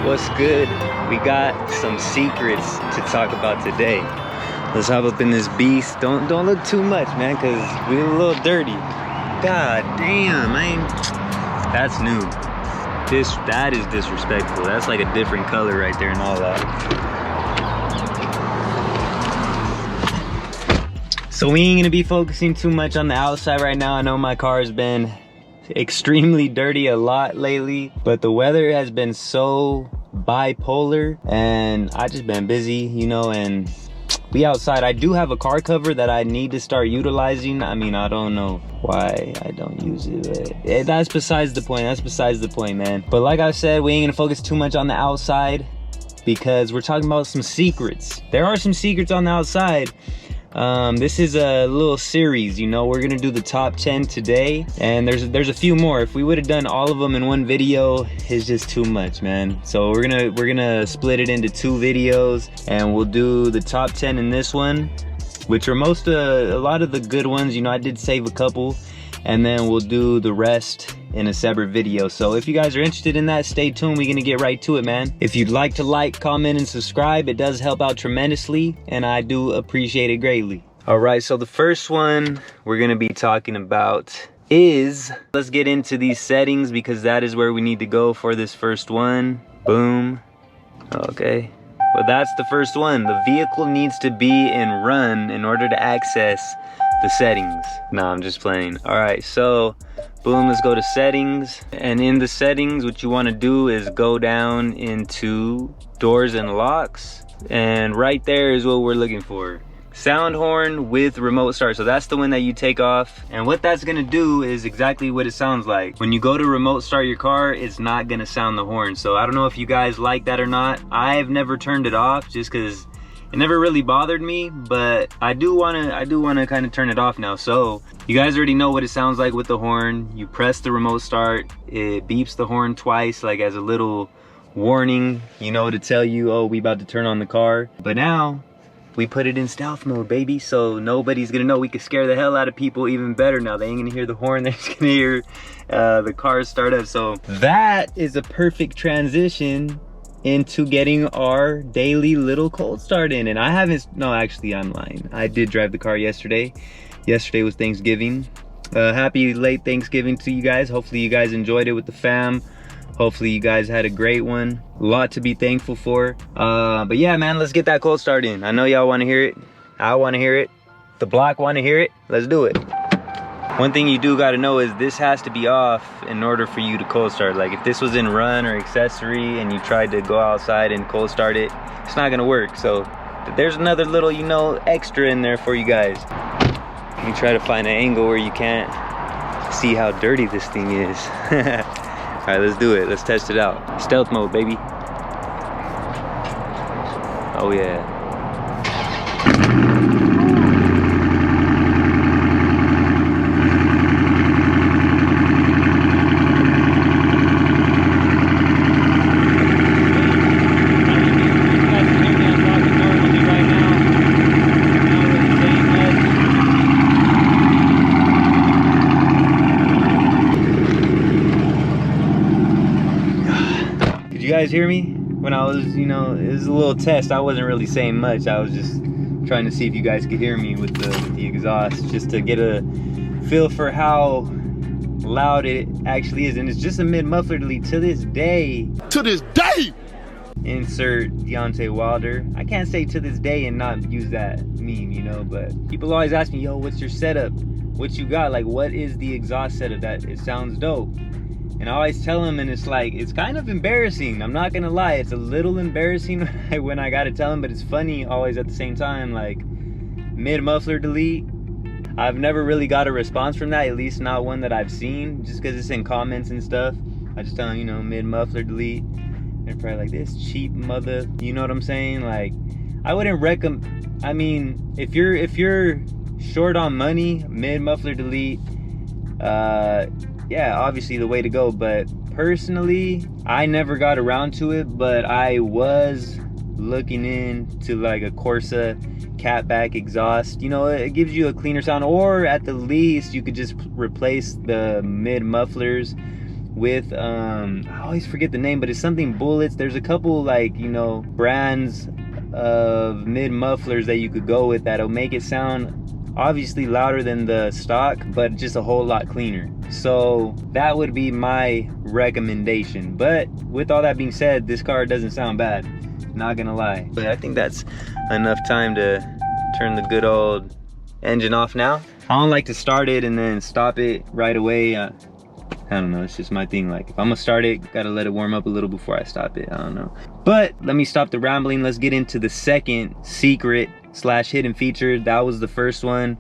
What's good? We got some secrets to talk about today. Let's hop up in this beast. Don't look too much, man, cause we're a little dirty. God damn, man. That's new. That is disrespectful. That's like a different color right there and all that. So we ain't gonna be focusing too much on the outside right now. I know my car's been extremely dirty a lot lately, but the weather has been so bipolar and I just been busy, you know, and we outside. I do have a car cover that I need to start utilizing. I mean, I don't know why I don't use it, but that's besides the point. That's besides the point, man. But like I said, we ain't gonna focus too much on the outside because we're talking about some secrets. There are some secrets on the outside. This is a little series, you know. We're gonna do the top 10 today, and there's a few more. If we would have done all of them in one video, it's just too much, man. So we're gonna split it into 2 videos, and we'll do the top 10 in this one, which are a lot of the good ones, you know. I did save a couple, and then we'll do the rest in a separate video. So if you guys are interested in that, stay tuned. We're gonna get right to it, man. If you'd like to like, comment, and subscribe, it does help out tremendously, and I do appreciate it greatly. All right, so the first one we're gonna be talking about is, let's get into these settings because that is where we need to go for this first one. Boom. Okay. Well, that's the first one. The vehicle needs to be in run in order to access the settings. No, I'm just playing. All right, so boom, let's go to settings. And in the settings, what you want to do is go down into doors and locks. And right there is what we're looking for. Sound horn with remote start. So that's the one that you take off. And what that's gonna do is exactly what it sounds like. When you go to remote start your car, it's not gonna sound the horn. So I don't know if you guys like that or not. I've never turned it off just because it never really bothered me, but I do wanna kind of turn it off now. So you guys already know what it sounds like with the horn. You press the remote start, it beeps the horn twice, like as a little warning, you know, to tell you, oh, we about to turn on the car. But now we put it in stealth mode, baby, so nobody's gonna know. We could scare the hell out of people even better now. They ain't gonna hear the horn, they're just gonna hear the car start up. So that is a perfect transition into getting our daily little cold start in. And I haven't, no, actually I'm lying. I did drive the car yesterday. Yesterday was Thanksgiving. Happy late Thanksgiving to you guys. Hopefully you guys enjoyed it with the fam. Hopefully you guys had a great one. A lot to be thankful for. But yeah, man, let's get that cold start in. I know y'all want to hear it. I want to hear it. The block want to hear it. Let's do it. One thing you do got to know is this has to be off in order for you to cold start. Like if this was in run or accessory and you tried to go outside and cold start it, it's not gonna work. So there's another little, you know, extra in there for you guys. Let me try to find an angle where you can't see how dirty this thing is. All right, let's do it. Let's test it out. Stealth mode, baby. Oh yeah. You guys hear me? When I was, you know, it was a little test. I wasn't really saying much. I was just trying to see if you guys could hear me with the exhaust, just to get a feel for how loud it actually is. And it's just a mid muffler delete to this day. To this day! Insert Deontay Wilder. I can't say to this day and not use that meme, you know, but people always ask me, yo, what's your setup? What you got? Like, what is the exhaust setup? That it sounds dope. And I always tell them, and it's like, it's kind of embarrassing. I'm not gonna lie, it's a little embarrassing when I gotta tell them, but it's funny always at the same time. Like, mid muffler delete, I've never really got a response from that, at least not one that I've seen, just because it's in comments and stuff. I just tell them, you know, mid muffler delete. They're probably like, this cheap mother, you know what I'm saying? Like, I wouldn't recommend, I mean, if you're short on money, mid muffler delete, yeah, obviously the way to go. But personally, I never got around to it, but I was looking into like a Corsa catback exhaust. You know, it gives you a cleaner sound, or at the least you could just replace the mid mufflers with I always forget the name, but it's something bullets. There's a couple, like, you know, brands of mid mufflers that you could go with that'll make it sound obviously louder than the stock, but just a whole lot cleaner. So that would be my recommendation. But with all that being said, this car doesn't sound bad, not gonna lie. But I think that's enough time to turn the good old engine off now. I don't like to start it and then stop it right away. I don't know, it's just my thing. Like, if I'm gonna start it, gotta let it warm up a little before I stop it. I don't know. But let me stop the rambling. Let's get into the second secret slash hidden feature. That was the first one,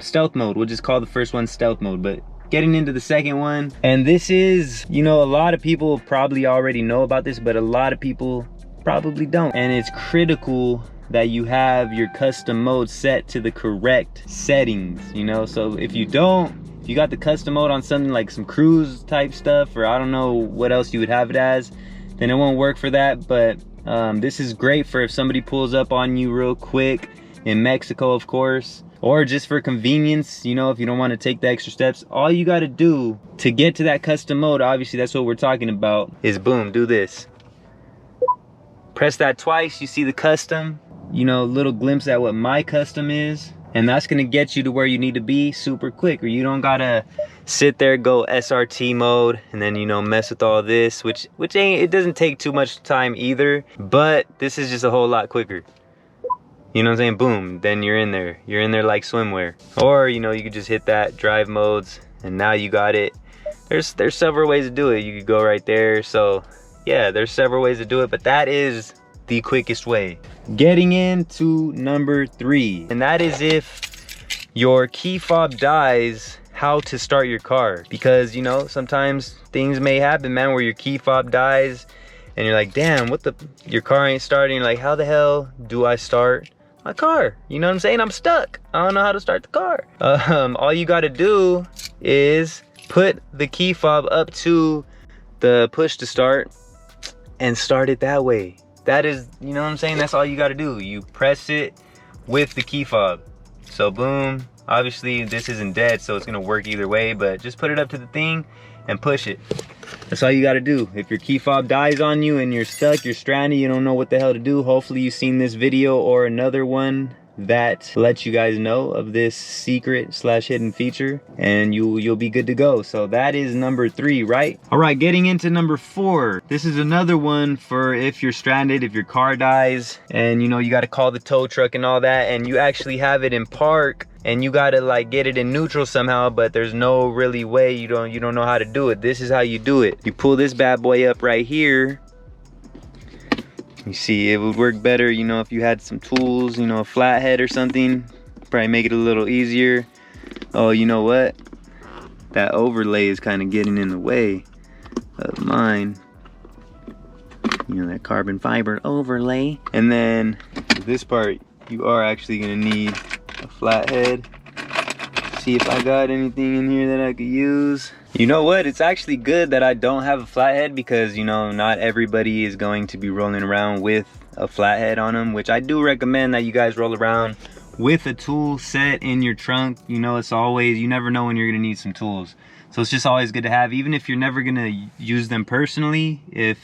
stealth mode. We'll just call the first one stealth mode. But getting into the second one, and this is, you know, a lot of people probably already know about this, but a lot of people probably don't. And it's critical that you have your custom mode set to the correct settings, you know. So if you don't, if you got the custom mode on something like some cruise type stuff, or I don't know what else you would have it as, then it won't work for that. But this is great for if somebody pulls up on you real quick in Mexico, of course, or just for convenience, you know, if you don't want to take the extra steps. All you got to do to get to that custom mode, obviously that's what we're talking about, is boom, do this. Press that twice, you see the custom, you know, little glimpse at what my custom is, and that's gonna get you to where you need to be super quick. Or you don't gotta sit there, go SRT mode, and then, you know, mess with all this, which ain't, it doesn't take too much time either, but this is just a whole lot quicker. You know what I'm saying? Boom, then you're in there like swimwear. Or, you know, you could just hit that drive modes, and now you got it. There's several ways to do it. You could go right there. So yeah, there's several ways to do it, but that is the quickest way. Getting into number 3, and that is if your key fob dies, how to start your car. Because, you know, sometimes things may happen, man, where your key fob dies and you're like, damn, your car ain't starting. Like, how the hell do I start my car? You know what I'm saying? I'm stuck. I don't know how to start the car. All you gotta do is put the key fob up to the push to start and start it that way. That is, you know what I'm saying? That's all you gotta do. You press it with the key fob. So boom, obviously this isn't dead, so it's gonna work either way, but just put it up to the thing and push it. That's all you gotta do. If your key fob dies on you and you're stuck, you're stranded, you don't know what the hell to do, hopefully you've seen this video or another one that lets you guys know of this secret slash hidden feature, and you'll be good to go. So that is number 3, right? All right, getting into number 4. This is another one for if you're stranded, if your car dies, and you know, you got to call the tow truck and all that, and you actually have it in park, and you got to like get it in neutral somehow, but there's no really way, you don't know how to do it. This is how you do it. You pull this bad boy up right here. You see, it would work better, you know, if you had some tools, you know, a flathead or something, probably make it a little easier. Oh, you know what? That overlay is kind of getting in the way of mine. You know, that carbon fiber overlay. And then this part, you are actually gonna need a flathead. See if I got anything in here that I could use. You know what? It's actually good that I don't have a flathead, because, you know, not everybody is going to be rolling around with a flathead on them, which I do recommend that you guys roll around with a tool set in your trunk. You know, it's always, you never know when you're gonna need some tools. So it's just always good to have, even if you're never gonna use them personally. If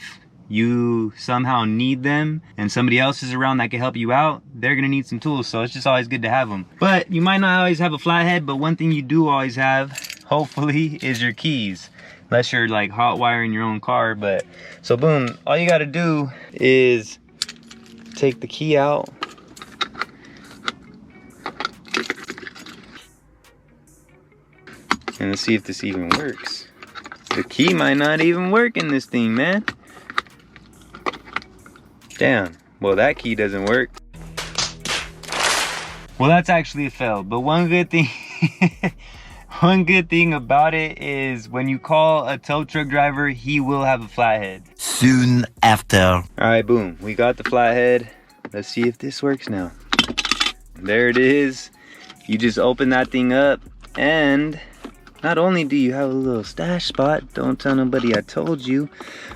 you somehow need them and somebody else is around that can help you out, they're gonna need some tools. So it's just always good to have them. But you might not always have a flathead, but one thing you do always have, hopefully, is your keys, unless you're like hot wiring your own car. But so boom, all you got to do is take the key out, and let's see if this even works. The key might not even work in this thing, man. Damn, well, that key doesn't work. Well, that's actually a fail, but one good thing one good thing about it is when you call a tow truck driver, he will have a flathead. Soon after. All right, boom, we got the flathead. Let's see if this works now. There it is. You just open that thing up, and not only do you have a little stash spot, don't tell nobody I told you,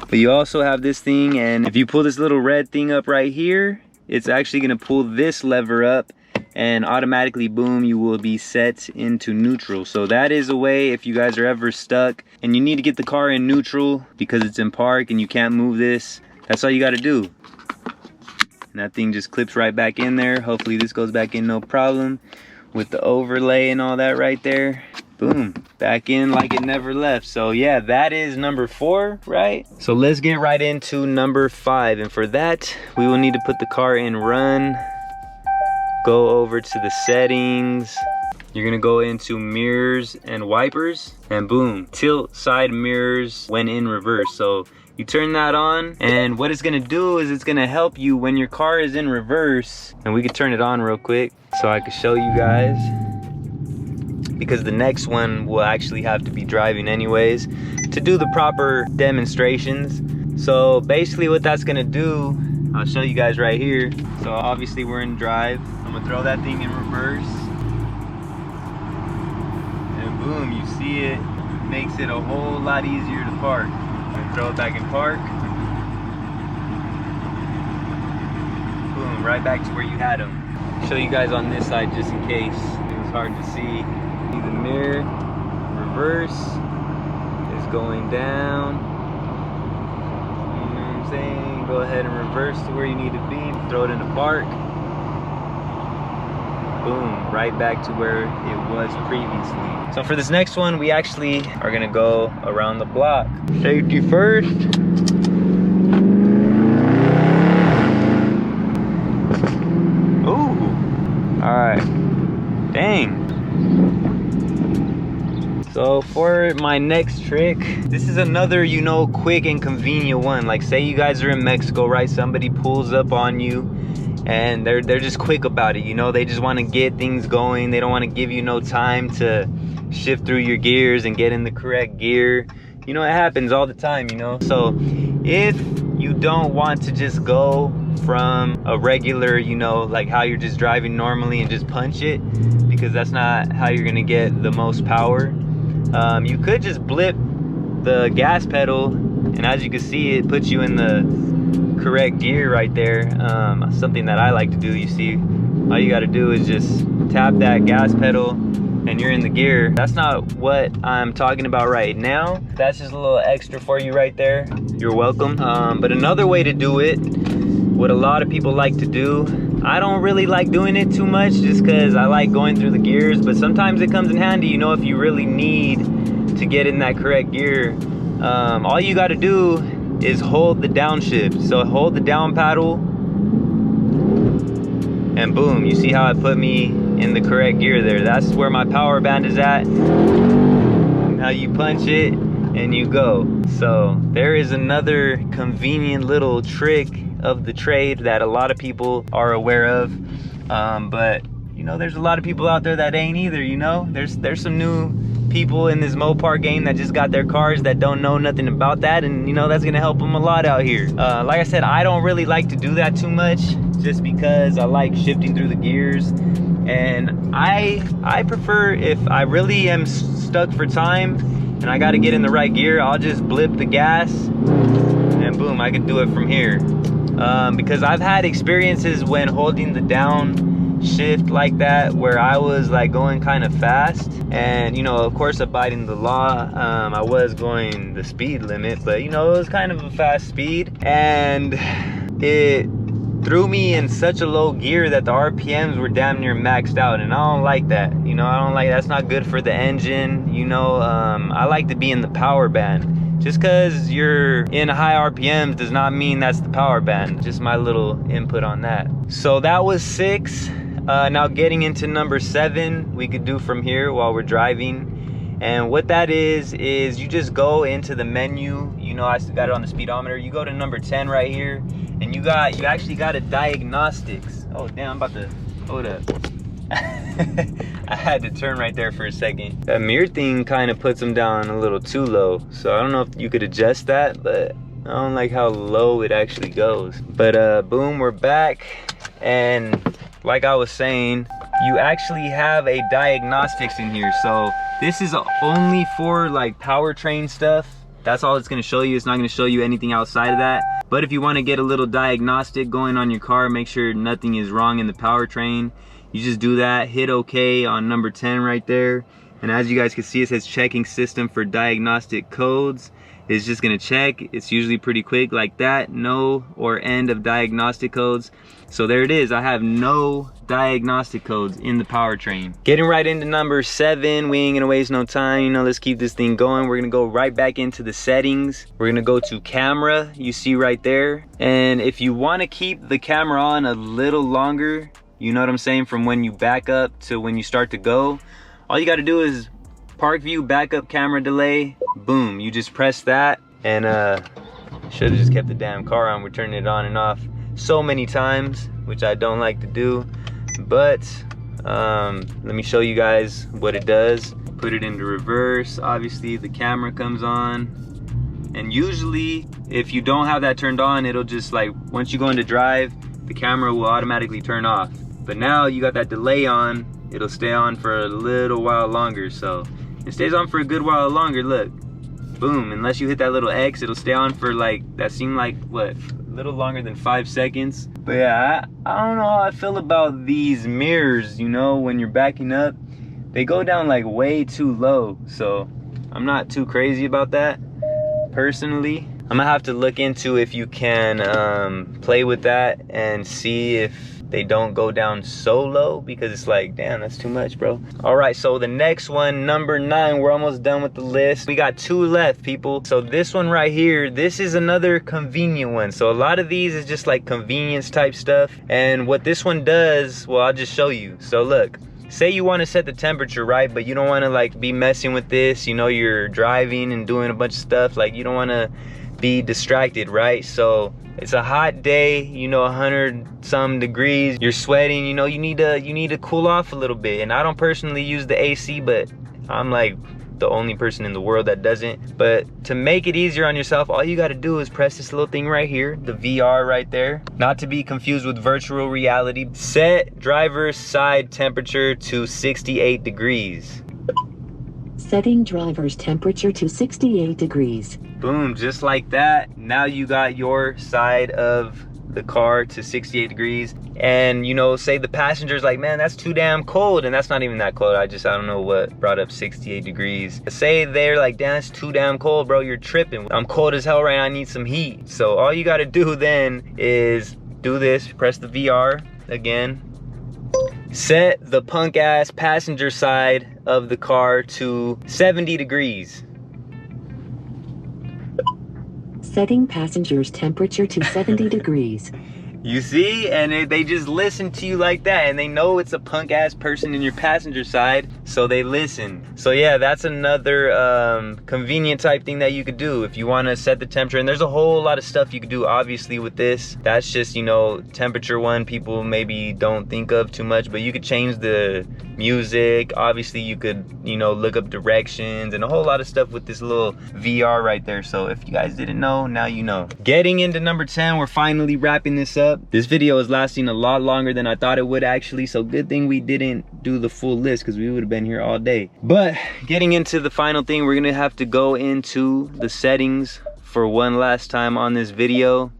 but you also have this thing, and if you pull this little red thing up right here, it's actually gonna pull this lever up, and automatically, boom, you will be set into neutral. So that is a way if you guys are ever stuck and you need to get the car in neutral because it's in park and you can't move this. That's all you got to do. And that thing just clips right back in there. Hopefully this goes back in no problem with the overlay and all that right there. Boom, back in like it never left. So yeah, that is number 4, right? So let's get right into number 5. And for that, we will need to put the car in run. Go over to the settings. You're gonna go into mirrors and wipers, and boom, tilt side mirrors when in reverse. So you turn that on, and what it's gonna do is it's gonna help you when your car is in reverse. And we can turn it on real quick so I can show you guys, because the next one will actually have to be driving anyways to do the proper demonstrations. So basically what that's gonna do, I'll show you guys right here. So obviously we're in drive. I'm gonna throw that thing in reverse, and boom, you see it makes it a whole lot easier to park. And throw it back in park. Boom, right back to where you had them. Show you guys on this side just in case it was hard to see. See the mirror, reverse is going down. You know what I'm saying? Go ahead and reverse to where you need to be. Throw it in the park. Boom, right back to where it was previously. So for this next one, we actually are gonna go around the block. Safety first. Ooh, all right, dang. So for my next trick, this is another, you know, quick and convenient one. Like say you guys are in Mexico, right? Somebody pulls up on you and they're just quick about it, you know? They just want to get things going. They don't want to give you no time to shift through your gears and get in the correct gear. You know, it happens all the time, you know? So if you don't want to just go from a regular, you know, like how you're just driving normally and just punch it, because that's not how you're gonna get the most power. You could just blip the gas pedal, and as you can see, it puts you in the correct gear right there. Something that I like to do, you see, all you got to do is just tap that gas pedal and you're in the gear. That's not what I'm talking about right now. That's just a little extra for you right there. You're welcome. But another way to do it, what a lot of people like to do, I don't really like doing it too much just because I like going through the gears, but sometimes it comes in handy, you know, if you really need to get in that correct gear. All you got to do is hold the downshift. So hold the down paddle, and boom, you see how it put me in the correct gear there. That's where my power band is at. Now you punch it and you go. So there is another convenient little trick of the trade that a lot of people are aware of, but you know, there's a lot of people out there that ain't either, you know. There's some new people in this Mopar game that just got their cars that don't know nothing about that, and you know, that's gonna help them a lot out here. Like I said, I don't really like to do that too much just because I like shifting through the gears, and I prefer, if I really am stuck for time and I got to get in the right gear, I'll just blip the gas and boom, I can do it from here. Because I've had experiences when holding the down shift like that where I was like going kind of fast, and you know, of course abiding the law, I was going the speed limit, but you know, it was kind of a fast speed, and it threw me in such a low gear that the RPMs were damn near maxed out, and I don't like that. You know, I don't like, that's not good for the engine, you know. I like to be in the power band. Just because you're in high RPMs does not mean that's the power band. Just my little input on that. So that was 6. Now getting into number 7, we could do from here while we're driving. And what that is you just go into the menu. You know, I got it on the speedometer. You go to number 10 right here, and you actually got a diagnostics. Oh damn, I'm about to, hold up. I had to turn right there for a second. That mirror thing kind of puts them down a little too low, so I don't know if you could adjust that, but I don't like how low it actually goes. But boom, we're back, and like I was saying, you actually have a diagnostics in here. So this is only for like powertrain stuff. That's all it's going to show you. It's not going to show you anything outside of that. But if you want to get a little diagnostic going on your car, make sure nothing is wrong in the powertrain, You just do that, hit OK on number 10 right there. And as you guys can see, it says checking system for diagnostic codes. It's just gonna check. It's usually pretty quick like that. No or end of diagnostic codes. So there it is. I have no diagnostic codes in the powertrain. Getting right into number 7. We ain't gonna waste no time. You know, let's keep this thing going. We're gonna go right back into the settings. We're gonna go to camera, you see right there. And if you wanna keep the camera on a little longer, you know what I'm saying, from when you back up to when you start to go, all you gotta do is park view, backup camera delay, boom, you just press that. And should have just kept the damn car on. We're turning it on and off so many times, which I don't like to do, but let me show you guys what it does. Put it into reverse, obviously the camera comes on, and usually if you don't have that turned on, it'll just like, once you go into drive, the camera will automatically turn off. But now you got that delay on, it'll stay on for a little while longer. So it stays on for a good while longer. Look, boom, unless you hit that little X, it'll stay on for like, that seemed like what, a little longer than 5 seconds. But yeah, I don't know how I feel about these mirrors, you know, when you're backing up, they go down like way too low. So I'm not too crazy about that personally. I'm gonna have to look into if you can play with that and see if they don't go down so low, because it's like, damn, that's too much, bro. All right, so the next one, number 9, we're almost done with the list. We got 2 left, people. So this one right here, this is another convenient one. So a lot of these is just like convenience type stuff. And what this one does, well, I'll just show you. So look, say you want to set the temperature, right? But you don't want to like be messing with this. You know, you're driving and doing a bunch of stuff. Like, you don't want to be distracted, right? So it's a hot day, you know, 100 some degrees, you're sweating, you know, you need to cool off a little bit. And I don't personally use the AC, but I'm like the only person in the world that doesn't. But to make it easier on yourself, all you got to do is press this little thing right here, the VR right there, not to be confused with virtual reality. Set driver's side temperature to 68 degrees. Setting driver's temperature to 68 degrees. Boom, just like that. Now you got your side of the car to 68 degrees. And you know, say the passenger's like, man, that's too damn cold. And that's not even that cold. I don't know what brought up 68 degrees. Say they're like, damn, it's too damn cold, bro. You're tripping. I'm cold as hell right now. I need some heat. So all you got to do then is do this. Press the VR again. Set the punk ass passenger side of the car to 70 degrees. Setting passenger's temperature to 70 degrees. You see, and they just listen to you like that, and they know it's a punk ass person in your passenger side, so they listen. So yeah, that's another convenient type thing that you could do if you want to set the temperature. And there's a whole lot of stuff you could do obviously with this. That's just, you know, temperature one people maybe don't think of too much, but you could change the music. Obviously you could, you know, look up directions and a whole lot of stuff with this little VR right there. So if you guys didn't know, now you know. Getting into number 10, we're finally wrapping this up. This video is lasting a lot longer than I thought it would actually, so good thing we didn't do the full list, because we would have been here all day. But getting into the final thing, we're gonna have to go into the settings for one last time on this video.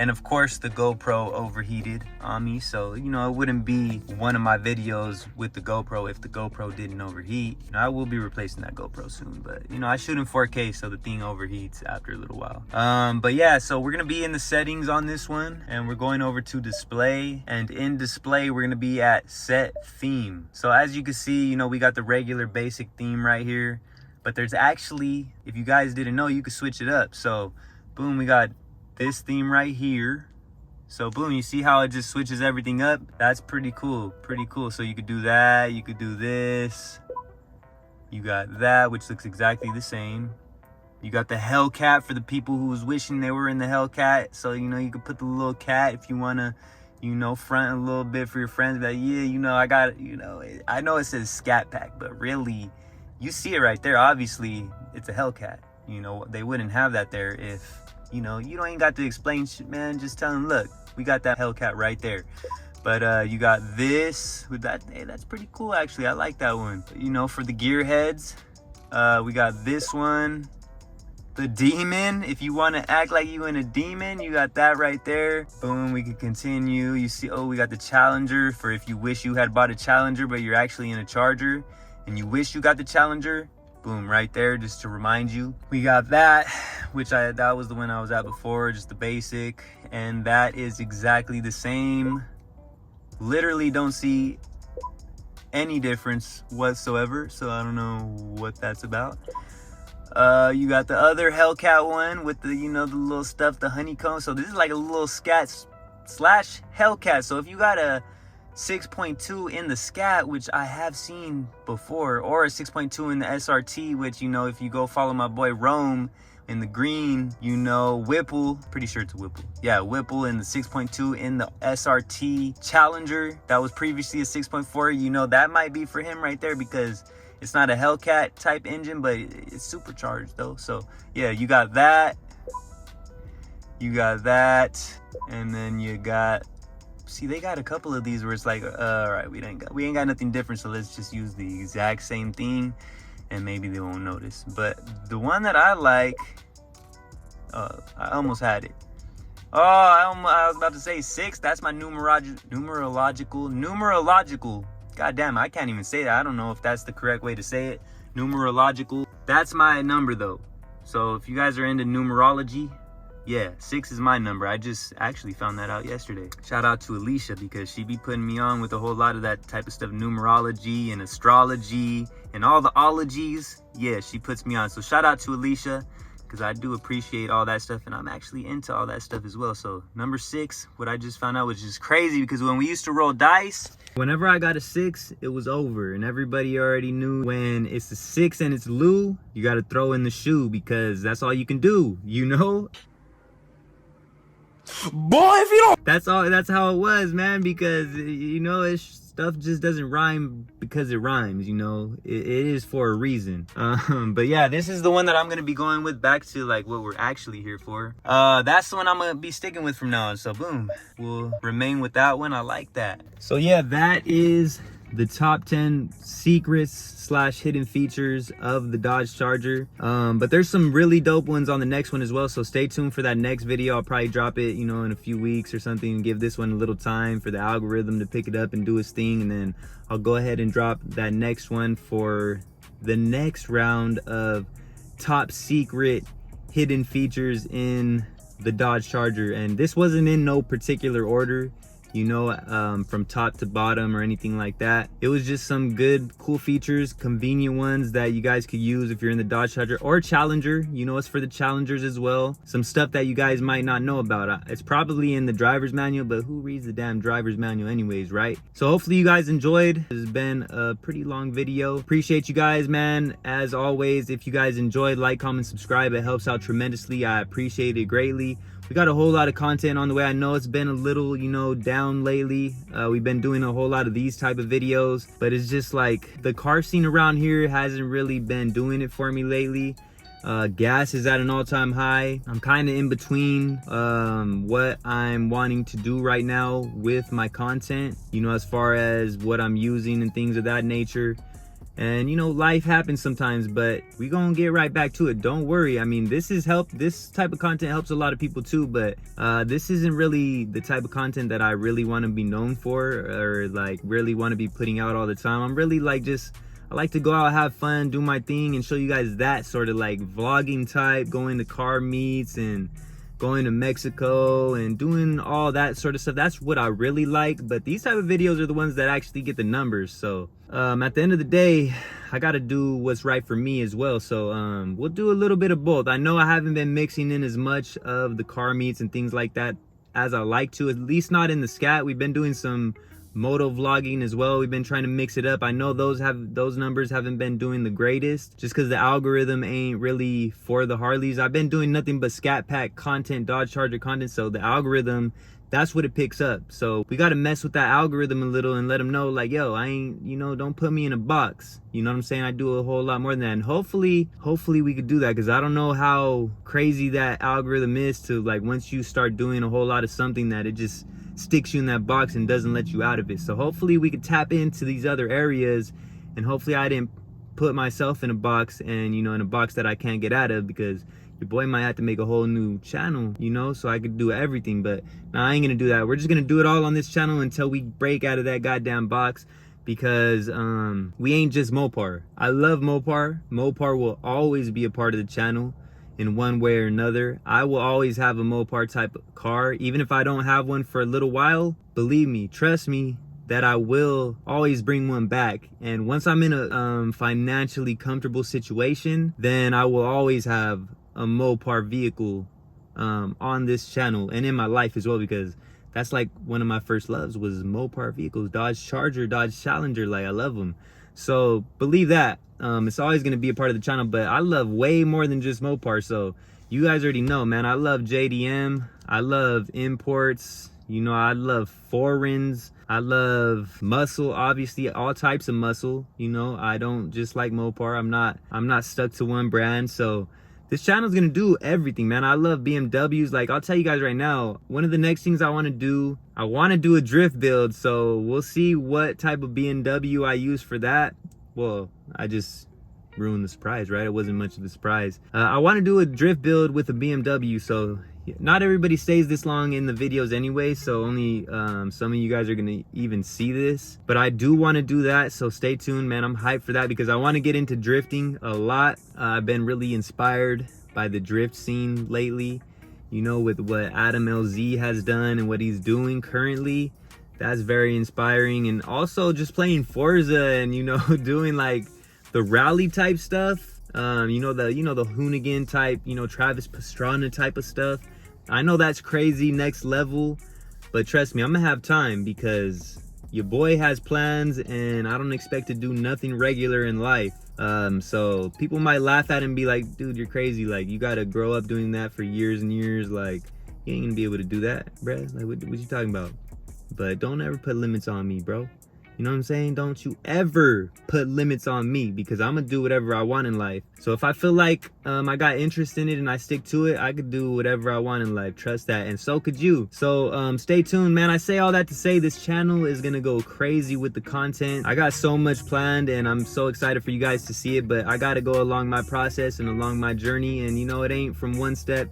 And of course the GoPro overheated on me, so you know, it wouldn't be one of my videos with the GoPro if the GoPro didn't overheat. You know, I will be replacing that GoPro soon, but you know, I shoot in 4K, so the thing overheats after a little while. But yeah, so we're gonna be in the settings on this one, and we're going over to display, and in display we're gonna be at set theme. So as you can see, you know, we got the regular basic theme right here, but there's actually, if you guys didn't know, you could switch it up. So boom, we got this theme right here. So boom, you see how it just switches everything up? That's pretty cool, pretty cool. So you could do that, you could do this. You got that, which looks exactly the same. You got the Hellcat for the people who was wishing they were in the Hellcat. So, you know, you could put the little cat if you wanna, you know, front a little bit for your friends. Like, yeah, you know, I got, you know, I know it says Scat Pack, but really, you see it right there. Obviously, it's a Hellcat. You know, they wouldn't have that there if, you know, you don't even got to explain shit, man. Just tell them, look, we got that Hellcat right there. But you got this with that. Hey, that's pretty cool, actually. I like that one. You know, for the gearheads, we got this one. the demon. If you want to act like you in a demon, you got that right there. Boom, we can continue. You see, oh, we got the Challenger for if you wish you had bought a Challenger, but you're actually in a Charger and you wish you got the Challenger. Boom, right there, just to remind you. We got that, which that was the one I was at before, just the basic. And that is exactly the same. Literally don't see any difference whatsoever, so I don't know what that's about. You got the other Hellcat one with the, you know, the little stuff, the honeycomb. So this is like a little scat slash Hellcat. So if you got a 6.2 in the scat, which I have seen before, or a 6.2 in the SRT, which, you know, if you go follow my boy Rome in the green, you know, Whipple, pretty sure it's a Whipple. Yeah, Whipple in the 6.2 in the SRT Challenger. That was previously a 6.4. You know, that might be for him right there because it's not a Hellcat type engine, but it's supercharged though. So yeah, you got that. You got that. And then you got, see, they got a couple of these where it's like, all right, we ain't got nothing different. So let's just use the exact same thing and maybe they won't notice. But the one that I like, I almost had it. Oh, I was about to say 6. That's my numerological. God damn, I can't even say that. I don't know if that's the correct way to say it. Numerological. That's my number though. So if you guys are into numerology, yeah, 6 is my number. I just actually found that out yesterday. Shout out to Alicia because she be putting me on with a whole lot of that type of stuff. Numerology and astrology and all the ologies. Yeah, she puts me on. So shout out to Alicia, because I do appreciate all that stuff and I'm actually into all that stuff as well. So number 6, what I just found out was just crazy because when we used to roll dice, whenever I got a 6, it was over. And everybody already knew when it's a 6 and it's Lou, you got to throw in the shoe because that's all you can do, you know? Boy, if you don't... That's how it was, man, because, you know, stuff just doesn't rhyme because it rhymes, you know. It is for a reason. But yeah, this is the one that I'm gonna be going with, back to like what we're actually here for. That's the one I'm gonna be sticking with from now on. So boom, we'll remain with that one. I like that. So yeah, that is the top 10 secrets slash hidden features of the Dodge Charger. But there's some really dope ones on the next one as well, so stay tuned for that next video. I'll probably drop it, you know, in a few weeks or something, and give this one a little time for the algorithm to pick it up and do its thing, and then I'll go ahead and drop that next one for the next round of top secret hidden features in the Dodge Charger. And this wasn't in no particular order, you know, from top to bottom or anything like that. It was just some good, cool features, convenient ones that you guys could use if you're in the Dodge Charger or Challenger. You know, it's for the Challengers as well. Some stuff that you guys might not know about. It's probably in the driver's manual, but who reads the damn driver's manual anyways, right? So hopefully you guys enjoyed. This has been a pretty long video. Appreciate you guys, man. As always, if you guys enjoyed, like, comment, subscribe. It helps out tremendously. I appreciate it greatly. We got a whole lot of content on the way. I know it's been a little, you know, down lately. We've been doing a whole lot of these type of videos, but it's just like the car scene around here hasn't really been doing it for me lately. Gas is at an all-time high. I'm kind of in between what I'm wanting to do right now with my content, you know, as far as what I'm using and things of that nature. And you know, life happens sometimes, but we gonna get right back to it. Don't worry. I mean, this type of content helps a lot of people too, but this isn't really the type of content that I really want to be known for, or like really want to be putting out all the time. I'm really like I like to go out, have fun, do my thing, and show you guys that sort of like vlogging type, going to car meets and going to Mexico and doing all that sort of stuff. That's what I really like. But these type of videos are the ones that actually get the numbers. So at the end of the day, I got to do what's right for me as well. So we'll do a little bit of both. I know I haven't been mixing in as much of the car meets and things like that as I like to, at least not in the scat. We've been doing some moto vlogging as well. We've been trying to mix it up. I know those numbers haven't been doing the greatest, just because the algorithm ain't really for the Harleys. I've been doing nothing but scat pack content, Dodge Charger content, so the algorithm, that's what it picks up. So we got to mess with that algorithm a little and let them know, like, yo, I ain't, you know, don't put me in a box. You know what I'm saying? I do a whole lot more than that. And hopefully we could do that, because I don't know how crazy that algorithm is to, like, once you start doing a whole lot of something, that it just sticks you in that box and doesn't let you out of it. So hopefully we could tap into these other areas, and hopefully I didn't put myself in a box, and, you know, in a box that I can't get out of, because your boy might have to make a whole new channel, you know, so I could do everything. But nah, I ain't gonna do that. We're just gonna do it all on this channel until we break out of that goddamn box, because we ain't just Mopar. I love Mopar. Mopar will always be a part of the channel in one way or another. I will always have a Mopar type of car, even if I don't have one for a little while. Believe me, trust me, that I will always bring one back. And once I'm in a financially comfortable situation, then I will always have a Mopar vehicle on this channel and in my life as well, because that's like one of my first loves was Mopar vehicles. Dodge Charger, Dodge Challenger, like I love them. So believe that. It's always going to be a part of the channel, but I love way more than just Mopar. So you guys already know, man, I love JDM. I love imports. You know, I love foreigns. I love muscle, obviously, all types of muscle. You know, I don't just like Mopar. I'm not stuck to one brand. So this channel is going to do everything, man. I love BMWs. Like, I'll tell you guys right now, one of the next things I want to do a drift build. So we'll see what type of BMW I use for that. Well, I just ruined the surprise, right? It wasn't much of a surprise. I want to do a drift build with a BMW. So not everybody stays this long in the videos anyway, so only some of you guys are gonna even see this, but I do want to do that. So stay tuned, man. I'm hyped for that because I want to get into drifting a lot. I've been really inspired by the drift scene lately, you know, with what Adam LZ has done and what he's doing currently. That's very inspiring. And also just playing Forza and, you know, doing like the rally type stuff, you know, the Hoonigan type, you know, Travis Pastrana type of stuff. I know that's crazy, next level, but trust me, I'm gonna have time because your boy has plans and I don't expect to do nothing regular in life. So people might laugh at him and be like, dude, you're crazy. Like, you gotta grow up doing that for years and years. Like, you ain't gonna be able to do that, bruh. Like, what you talking about? But don't ever put limits on me, bro. You know what I'm saying? Don't you ever put limits on me, because I'm gonna do whatever I want in life. So if I feel like I got interest in it and I stick to it, I could do whatever I want in life. Trust that. And so could you. So stay tuned, man. I say all that to say this channel is gonna go crazy with the content. I got so much planned and I'm so excited for you guys to see it, but I gotta go along my process and along my journey. And you know, it ain't from one step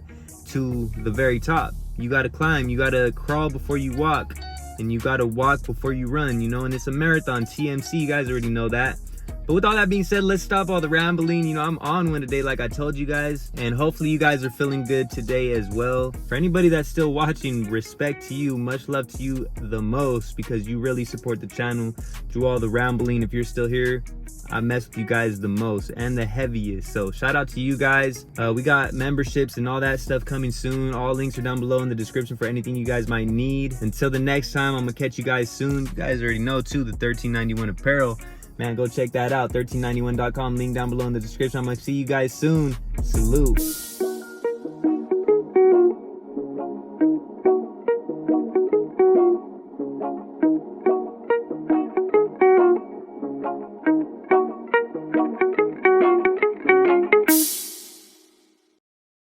to the very top. You gotta climb, you gotta crawl before you walk. And you gotta walk before you run, you know, and it's a marathon, TMC, you guys already know that. But with all that being said, let's stop all the rambling. You know, I'm on one today, like I told you guys, and hopefully you guys are feeling good today as well. For anybody that's still watching, respect to you, much love to you the most, because you really support the channel through all the rambling. If you're still here, I mess with you guys the most and the heaviest. So shout out to you guys. We got memberships and all that stuff coming soon. All links are down below in the description for anything you guys might need. Until the next time, I'm gonna catch you guys soon. You guys already know too, the 1391 apparel. Man, go check that out, 1391.com, link down below in the description. I'm gonna see you guys soon. Salute.